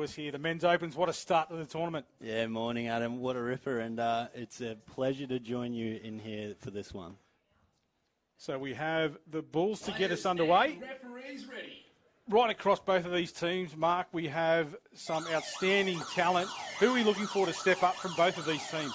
us here. The Men's Opens, what a start to the tournament. Yeah, morning, Adam. What a ripper, and it's a pleasure to join you in here for this one. So we have the Bulls to get us underway. Referees ready. Right across both of these teams, Mark, we have some outstanding talent. Who are we looking for to step up from both of these teams?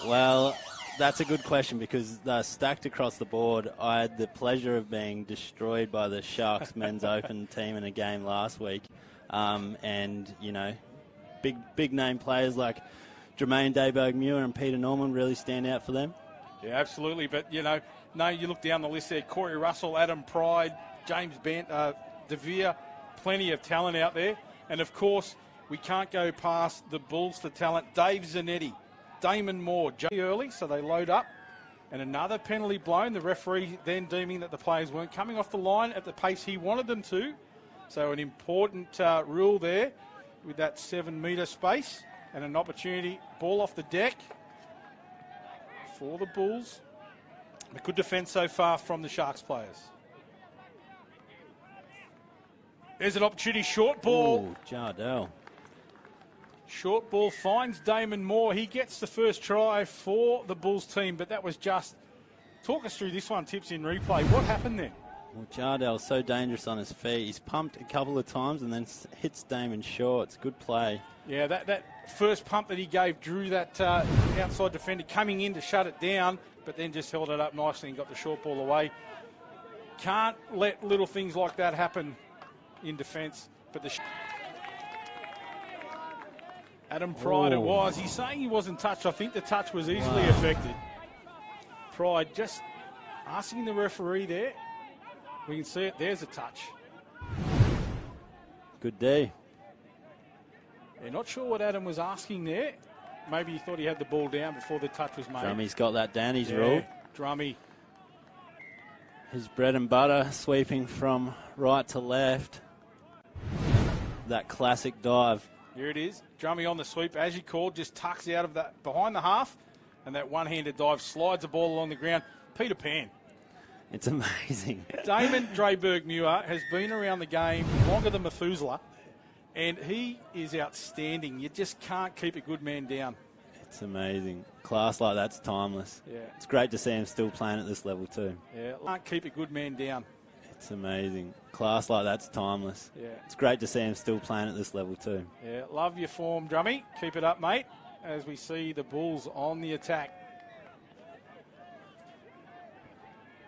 Well, that's a good question because they're stacked across the board. I had the pleasure of being destroyed by the Sharks Men's Open team in a game last week. And, you know, big name players like Jermaine Dayberg-Muir and Peter Norman really stand out for them. Yeah, absolutely. But, you look down the list there, Corey Russell, Adam Pride, James DeVere, plenty of talent out there. And, of course, we can't go past the Bulls for talent. Dave Zanetti, Damon Moore, Jay early, so they load up. And another penalty blown, the referee then deeming that the players weren't coming off the line at the pace he wanted them to. So an important rule there with that 7-metre space and an opportunity. Ball off the deck for the Bulls. A good defence so far from the Sharks players. There's an opportunity, short ball. Ooh, Jardel. Short ball finds Damon Moore. He gets the first try for the Bulls team, but that was just... Talk us through this one, Tips, in replay. What happened there? Well, Jardel's so dangerous on his feet. He's pumped a couple of times and then hits Damon short. It's good play. Yeah, that first pump that he gave drew that outside defender coming in to shut it down, but then just held it up nicely and got the short ball away. Can't let little things like that happen in defence. But Adam Pride, it was. He's saying he wasn't touched. I think the touch was easily affected. Pride just asking the referee there. We can see it. There's a touch. Good day. Yeah, not sure what Adam was asking there. Maybe he thought he had the ball down before the touch was made. Drummy's got that down. He's ruled. Drummy. His bread and butter, sweeping from right to left. That classic dive. Here it is. Drummy on the sweep, as you called, just tucks out of that behind the half, and that one-handed dive slides the ball along the ground. Peter Pan. It's amazing. Damon Dayberg-Muir has been around the game longer than Methuselah, and he is outstanding. You just can't keep a good man down. It's amazing. Class like that's timeless. Yeah. It's great to see him still playing at this level too. Yeah, can't keep a good man down. It's amazing. Class like that's timeless. Yeah. It's great to see him still playing at this level too. Yeah, love your form, Drummy. Keep it up, mate, as we see the Bulls on the attack.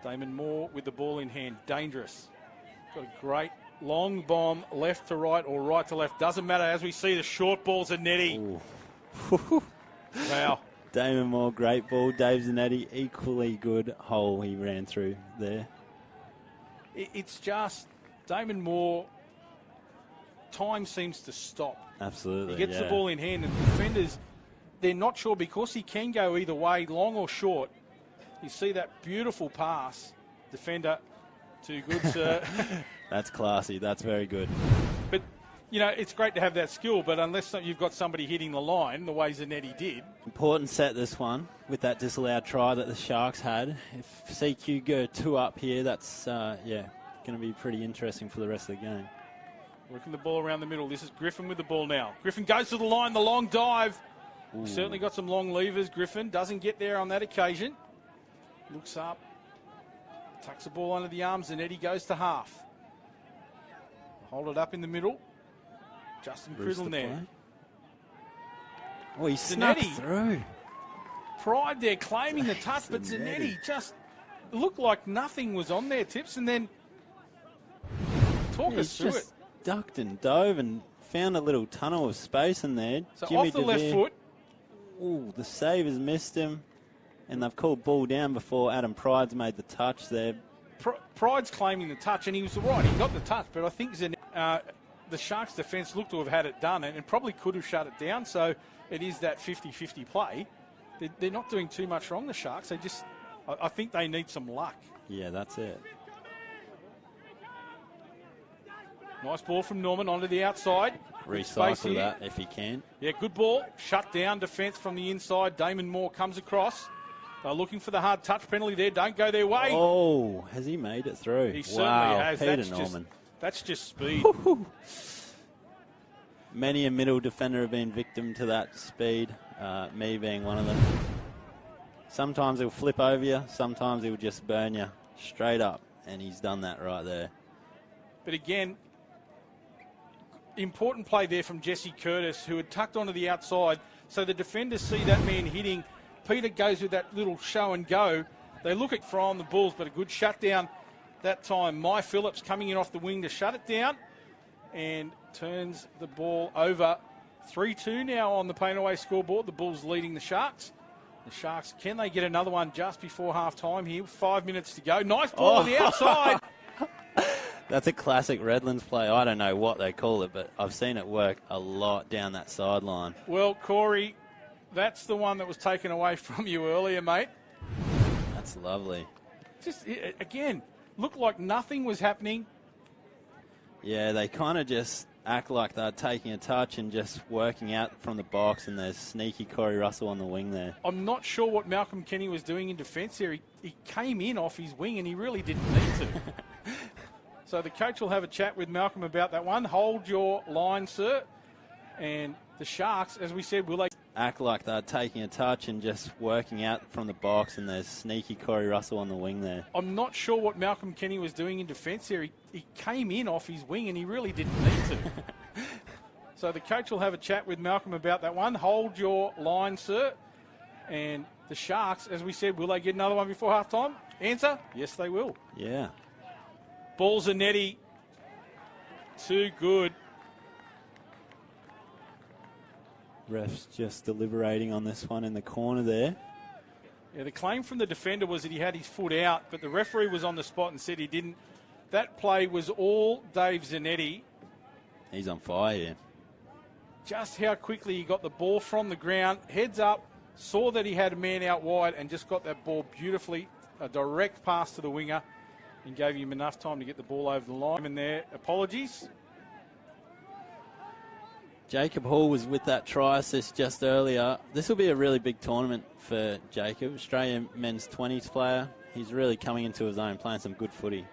Damon Moore with the ball in hand. Dangerous. Got a great long bomb left to right or right to left. Doesn't matter as we see the short balls of Netty. Wow. Damon Moore, great ball. Dave Zanetti, equally good hole he ran through there. It's just Damon Moore, time seems to stop. Absolutely. He gets the ball in hand, and the defenders, they're not sure because he can go either way, long or short. You see that beautiful pass, defender, too good, sir. That's classy. That's very good. But, it's great to have that skill, but unless you've got somebody hitting the line the way Zanetti did. Important set, this one, with that disallowed try that the Sharks had. If CQ go 2 up here, that's, going to be pretty interesting for the rest of the game. Working the ball around the middle. This is Griffin with the ball now. Griffin goes to the line, the long dive. Certainly got some long levers, Griffin. Doesn't get there on that occasion. Looks up, tucks the ball under the arms, and Eddie goes to half. Hold it up in the middle. Justin Criddle there. Oh, he snuck through. Pride there claiming the touch, but Zanetti just looked like nothing was on there, Tips, and then talk us through it. Ducked and dove and found a little tunnel of space in there. So Jimmy off the left foot. Ooh, the save has missed him. And they've called ball down before Adam Pride's made the touch there. Pride's claiming the touch, and he was right. He got the touch, but I think the Sharks' defence looked to have had it done and probably could have shut it down. So it is that 50-50 play. They're not doing too much wrong, the Sharks. I think they need some luck. Yeah, that's it. Nice ball from Norman onto the outside. Recycle that if he can. Yeah, good ball. Shut down defence from the inside. Damon Moore comes across. They're looking for the hard touch penalty there. Don't go their way. Oh, has he made it through? He certainly has. Peter Norman. That's just speed. Many a middle defender have been victim to that speed, me being one of them. Sometimes he'll flip over you, sometimes he'll just burn you straight up, and he's done that right there. But again, important play there from Jesse Curtis, who had tucked onto the outside, so the defenders see that man hitting. Peter goes with that little show and go. They look at Fry on the Bulls, but a good shutdown that time. Mai Phillips coming in off the wing to shut it down and turns the ball over. 3-2 now on the Painaway scoreboard. The Bulls leading the Sharks. The Sharks, can they get another one just before half-time here? 5 minutes to go. Nice ball on the outside. That's a classic Redlands play. I don't know what they call it, but I've seen it work a lot down that sideline. Well, Corey, that's the one that was taken away from you earlier, mate. That's lovely. Just, again, looked like nothing was happening. Yeah, they kind of just act like they're taking a touch and just working out from the box, and there's sneaky Corey Russell on the wing there. I'm not sure what Malcolm Kenny was doing in defence there. He came in off his wing and he really didn't need to. So the coach will have a chat with Malcolm about that one. Hold your line, sir. And the Sharks, as we said, will they act like they're taking a touch and just working out from the box, and there's sneaky Corey Russell on the wing there. I'm not sure what Malcolm Kenny was doing in defence there. He came in off his wing and he really didn't need to. So the coach will have a chat with Malcolm about that one. Hold your line, sir. And the Sharks, as we said, will they get another one before halftime? Answer, yes, they will. Yeah. Balls are netty. Too good. Ref's just deliberating on this one in the corner there. Yeah, the claim from the defender was that he had his foot out, but the referee was on the spot and said he didn't. That play was all Dave Zanetti. He's on fire here. Just how quickly he got the ball from the ground, heads up, saw that he had a man out wide and just got that ball beautifully, a direct pass to the winger, and gave him enough time to get the ball over the line. And there, apologies. Jacob Hall was with that try assist just earlier. This will be a really big tournament for Jacob. Australian men's 20s player. He's really coming into his own, playing some good footy.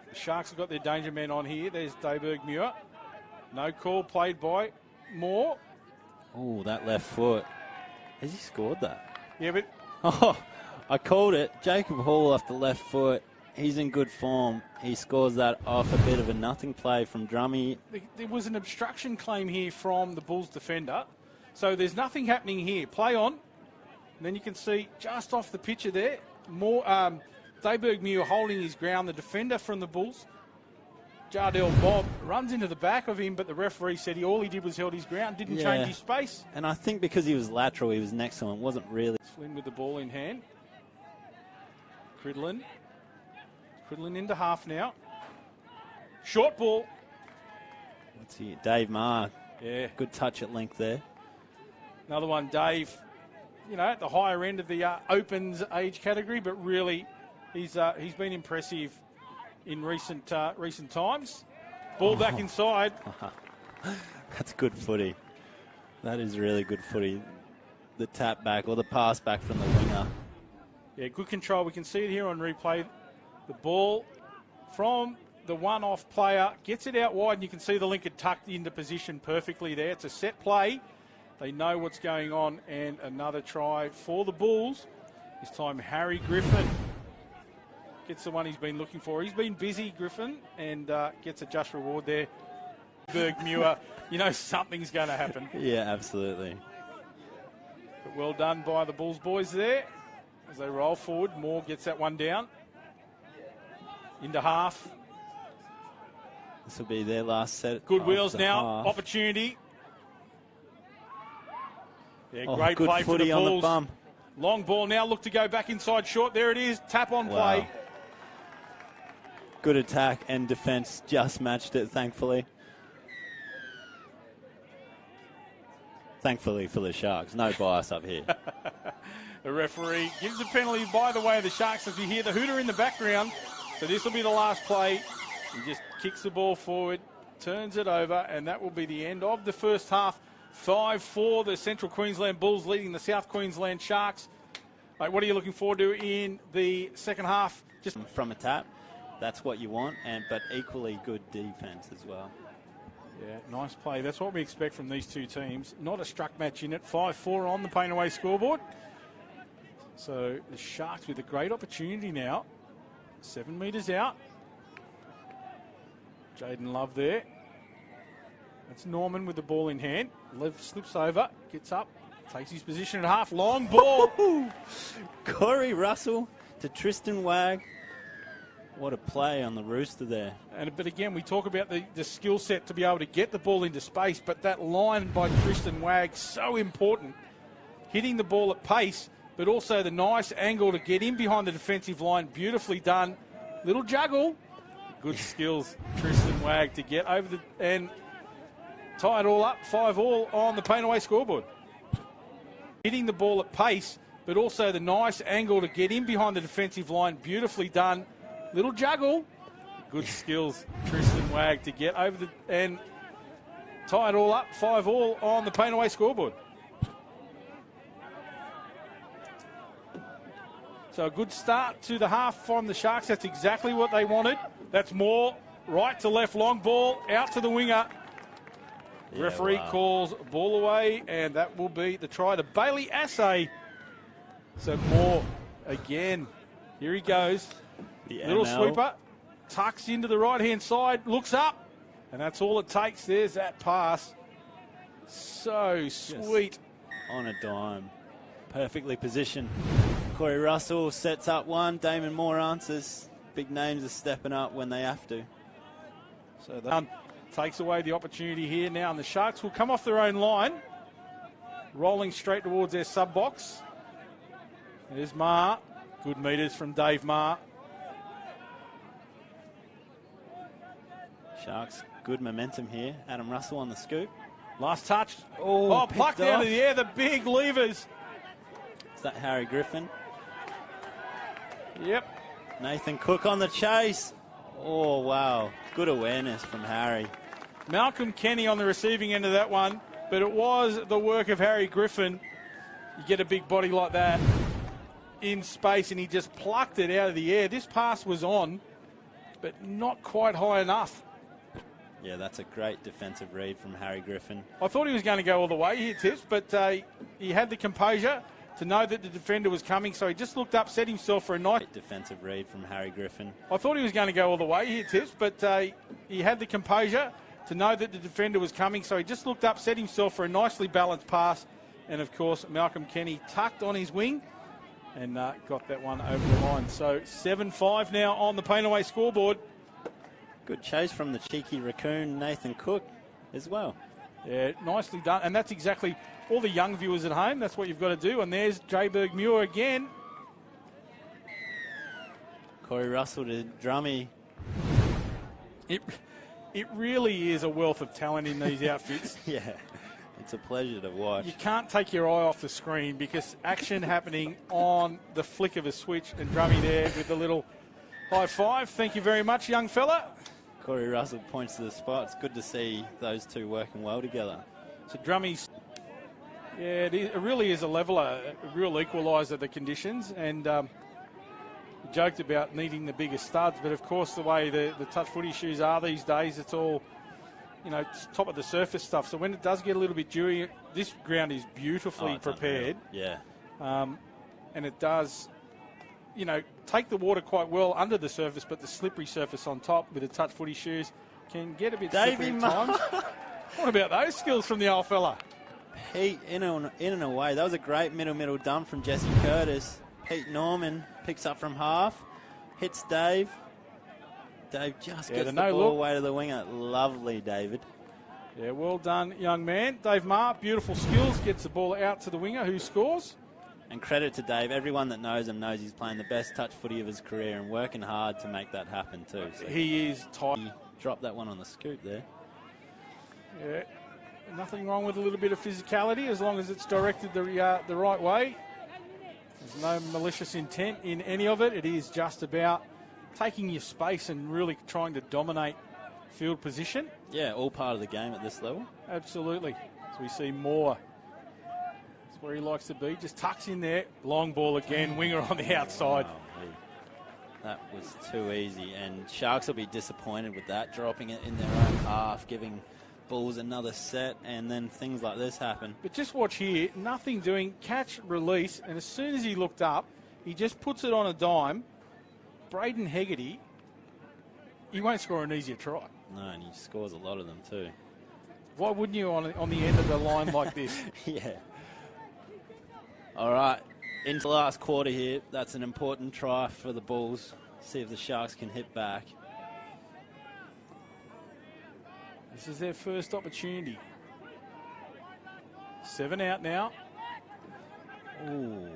The Sharks have got their danger man on here. There's Dayberg Muir. No call, played by Moore. Oh, that left foot. Has he scored that? Yeah, but... Oh, I called it. Jacob Hall off the left foot. He's in good form. He scores that off a bit of a nothing play from Drummy. There was an obstruction claim here from the Bulls defender. So there's nothing happening here. Play on. And then you can see just off the picture there, more Dayberg Muir holding his ground. The defender from the Bulls, Jardel Bob, runs into the back of him, but the referee said all he did was held his ground, didn't change his space. And I think because he was lateral, he was next to him. It wasn't really. Flynn with the ball in hand. Cridlin into half now. Short ball. What's he? Dave Marr. Yeah. Good touch at length there. Another one, Dave, at the higher end of the opens age category, but really he's been impressive in recent times. Ball back inside. That's good footy. That is really good footy. The tap back or the pass back from the winger. Yeah, good control. We can see it here on replay. The ball from the one-off player gets it out wide, and you can see the Lincoln tucked into position perfectly there. It's a set play. They know what's going on, and another try for the Bulls. This time Harry Griffin gets the one he's been looking for. He's been busy, Griffin, and gets a just reward there. Berg Muir, something's going to happen. Yeah, absolutely. But well done by the Bulls boys there as they roll forward. Moore gets that one down. Into half. This will be their last set. Good wheels now. Half. Opportunity. Yeah, great good play for footy the on Bulls. the bum. Long ball now. Look to go back inside short. There it is. Tap on play. Good attack and defence just matched it, thankfully. Thankfully for the Sharks. No bias up here. The referee gives a penalty. By the way, the Sharks, as you hear the hooter in the background. So this will be the last play. He just kicks the ball forward, turns it over, and that will be the end of the first half. 5-4, the Central Queensland Bulls leading the South Queensland Sharks. What are you looking forward to in the second half? Just from a tap, that's what you want, but equally good defence as well. Yeah, nice play. That's what we expect from these two teams. Not a struck match in it. 5-4 on the paint away scoreboard. So the Sharks with a great opportunity now. 7 metres out. Jaden Love there. That's Norman with the ball in hand. Lev slips over, gets up, takes his position at half. Long ball. Corey Russell to Tristan Wag. What a play on the rooster there. But again, we talk about the skill set to be able to get the ball into space, but that line by Tristan Wag, so important. Hitting the ball at pace, but also the nice angle to get in behind the defensive line. Beautifully done. Little juggle. Good skills, Tristan Wag, to get over and tie it all up. 5-all on the paint away scoreboard. Hitting the ball at pace, but also the nice angle to get in behind the defensive line. Beautifully done. Little juggle. Good skills, Tristan Wag, to get over and tie it all up. 5-all on the paint away scoreboard. So a good start to the half from the Sharks. That's exactly what they wanted. That's more right to left, long ball out to the winger. Yeah, Referee calls ball away, and that will be the try to Bailey Assay. So more again. Here he goes. The Little ML. sweeper. Tucks into the right-hand side. Looks up. And that's all it takes. There's that pass. So sweet. On a dime. Perfectly positioned. Corey Russell sets up one. Damon Moore answers. Big names are stepping up when they have to. So that takes away the opportunity here now. And the Sharks will come off their own line. Rolling straight towards their sub-box. There's Maher. Good meters from Dave Maher. Sharks, good momentum here. Adam Russell on the scoop. Last touch. Oh, plucked out of the air. The big levers. Is that Harry Griffin? Yep. Nathan Cook on the chase. Oh, wow. Good awareness from Harry. Malcolm Kenny on the receiving end of that one, but it was the work of Harry Griffin. You get a big body like that in space, and he just plucked it out of the air. This pass was on, but not quite high enough. Yeah, that's a great defensive read from Harry Griffin. I thought he was going to go all the way, he tips, but he had the composure to know that the defender was coming, so he just looked up, set himself for a nice... Defensive read from Harry Griffin. I thought he was going to go all the way, he tips, but he had the composure to know that the defender was coming, so he just looked up, set himself for a nicely balanced pass, and of course Malcolm Kenny tucked on his wing and got that one over the line. So 7-5 now on the paint away scoreboard. Good chase from the cheeky raccoon Nathan Cook as well. Yeah, nicely done, and that's exactly... all the young viewers at home, that's what you've got to do. And there's Jayberg Muir again. Corey Russell to Drummy. It really is a wealth of talent in these outfits. Yeah, it's a pleasure to watch. You can't take your eye off the screen because action happening on the flick of a switch. And Drummy there with the little high five. Thank you very much, young fella. Corey Russell points to the spot. It's good to see those two working well together. So Drummy's... yeah, it really is a leveller, a real equaliser of the conditions. And we joked about needing the bigger studs, but of course the way the touch footy shoes are these days, it's all, it's top of the surface stuff. So when it does get a little bit dewy, this ground is beautifully prepared. Unreal. Yeah. And it does, take the water quite well under the surface, but the slippery surface on top with the touch footy shoes can get a bit slippery at times. What about those skills from the old fella? Pete in and away. That was a great middle dump from Jesse Curtis. Pete Norman picks up from half, hits Dave. Dave just gets the ball away to the winger. Lovely, David. Yeah, well done, young man. Dave Maher, beautiful skills, gets the ball out to the winger who scores. And credit to Dave. Everyone that knows him knows he's playing the best touch footy of his career and working hard to make that happen too. So he is tight. He dropped that one on the scoop there. Yeah. Nothing wrong with a little bit of physicality as long as it's directed the right way. There's no malicious intent in any of it. It is just about taking your space and really trying to dominate field position. Yeah, all part of the game at this level. Absolutely. So we see Moore. That's where he likes to be. Just tucks in there. Long ball again. Winger on the outside. Wow, that was too easy. And Sharks will be disappointed with that, dropping it in their own half, giving Bulls another set, and then things like this happen. But just watch here, nothing doing, catch, release, and as soon as he looked up, he just puts it on a dime. Braden Hegarty, he won't score an easier try. No, and he scores a lot of them too. Why wouldn't you on the end of the line like this? Yeah. All right, into the last quarter here. That's an important try for the Bulls. See if the Sharks can hit back. This is their first opportunity. 7 out now. Ooh.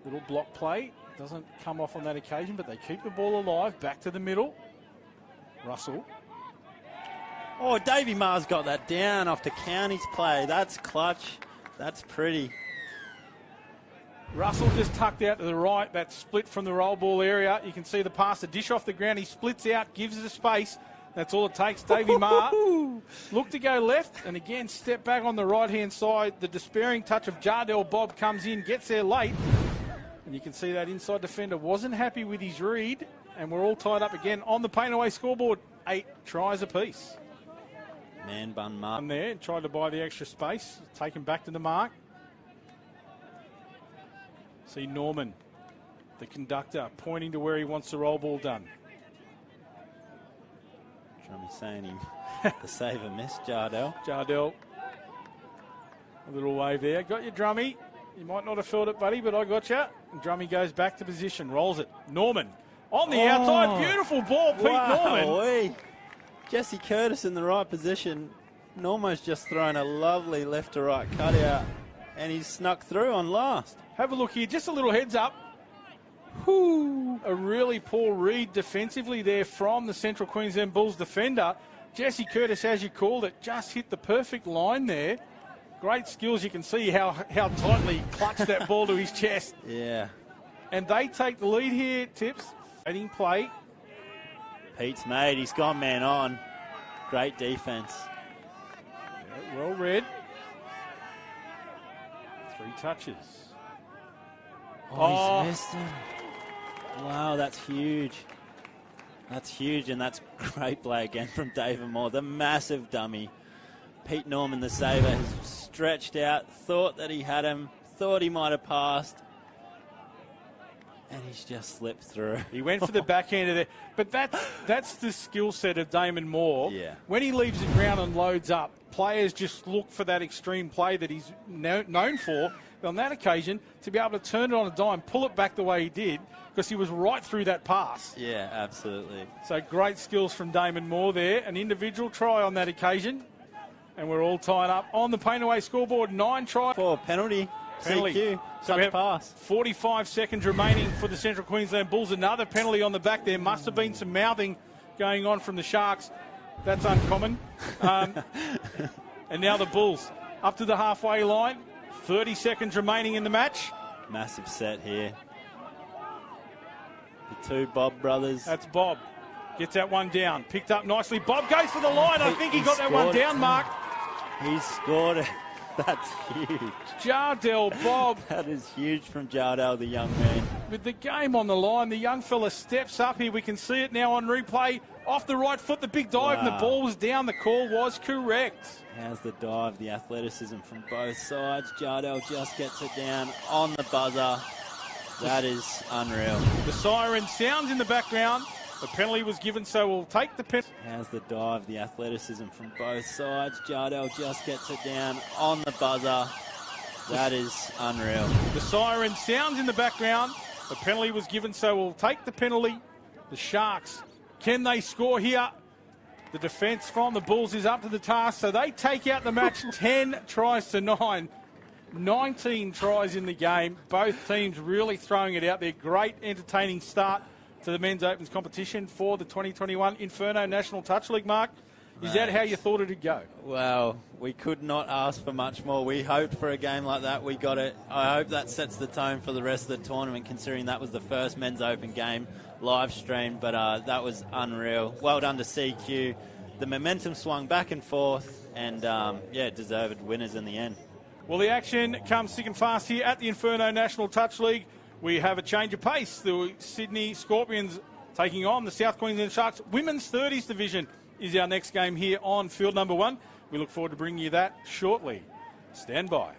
Little block play. Doesn't come off on that occasion, but they keep the ball alive. Back to the middle. Russell. Oh, Davey Maher's got that down off the counties play. That's clutch. That's pretty. Russell just tucked out to the right. That split from the roll ball area. You can see the pass, the dish off the ground. He splits out, gives it a space. That's all it takes. Davey Maher look to go left, and again step back on the right-hand side. The despairing touch of Jardel Bob comes in, gets there late. And you can see that inside defender wasn't happy with his read, and we're all tied up again on the paint away scoreboard. 8 tries apiece. Man bun mark. There and tried to buy the extra space. Take him back to the mark. See Norman, the conductor, pointing to where he wants the roll ball done. Drummy saying him the saver missed, Jardel. Jardel. A little wave there. Got you, Drummy. You might not have felt it, buddy, but I got you. And Drummy goes back to position, rolls it. Norman on the outside. Beautiful ball, Pete Norman. Jesse Curtis in the right position. Norman's just thrown a lovely left to right cutout, and he's snuck through on last. Have a look here. Just a little heads up. Whew. A really poor read defensively there from the Central Queensland Bulls defender. Jesse Curtis, as you called it, just hit the perfect line there. Great skills. You can see how tightly he clutched that ball to his chest. Yeah. And they take the lead here, Tips. Heading play. Pete's made. He's gone man on. Great defense. Yeah, well read. 3 touches. Oh, he's missed him. Wow, that's huge. That's huge, and that's great play again from David Moore. The massive dummy. Pete Norman, the saver, has stretched out, thought that he had him, thought he might have passed, and he's just slipped through. He went for the backhand of there. But that's the skill set of Damon Moore. Yeah. When he leaves the ground and loads up, players just look for that extreme play that he's known for. On that occasion, to be able to turn it on a dime, pull it back the way he did, because he was right through that pass. Yeah, absolutely. So great skills from Damon Moore there. An individual try on that occasion. And we're all tied up on the paint away scoreboard. 9 tries. For penalty. CQ. So we have pass. 45 seconds remaining for the Central Queensland Bulls. Another penalty on the back there. Must have been some mouthing going on from the Sharks. That's uncommon. And now the Bulls up to the halfway line. 30 seconds remaining in the match. Massive set here. The 2 Bob brothers. That's Bob. Gets that one down. Picked up nicely. Bob goes for the line. I think he got that one down, Mark. He scored it. That's huge. Jardel Bob. That is huge from Jardel, the young man. With the game on the line, the young fella steps up here. We can see it now on replay. Off the right foot, the big dive, and the ball was down. The call was correct. How's the dive, the athleticism from both sides. Jardel just gets it down on the buzzer. That is unreal. The siren sounds in the background. The penalty was given, so we'll take the penalty. How's the dive, the athleticism from both sides. Jardel just gets it down on the buzzer. That is unreal. The siren sounds in the background. The penalty was given, so we'll take the penalty. The Sharks, can they score here? The defence from the Bulls is up to the task, so they take out the match 10 tries to 9. 19 tries in the game. Both teams really throwing it out there. Great entertaining start to the Men's Opens competition for the 2021 Inferno National Touch League, Mark. Is that how you thought it'd go? Well, we could not ask for much more. We hoped for a game like that. We got it. I hope that sets the tone for the rest of the tournament, considering that was the first Men's Open game live streamed. But that was unreal. Well done to CQ. The momentum swung back and forth, and deserved winners in the end. Well, the action comes thick and fast here at the Inferno National Touch League. We have a change of pace. The Sydney Scorpions taking on the South Queensland Sharks Women's 30s division is our next game here on field number 1. We look forward to bringing you that shortly. Stand by.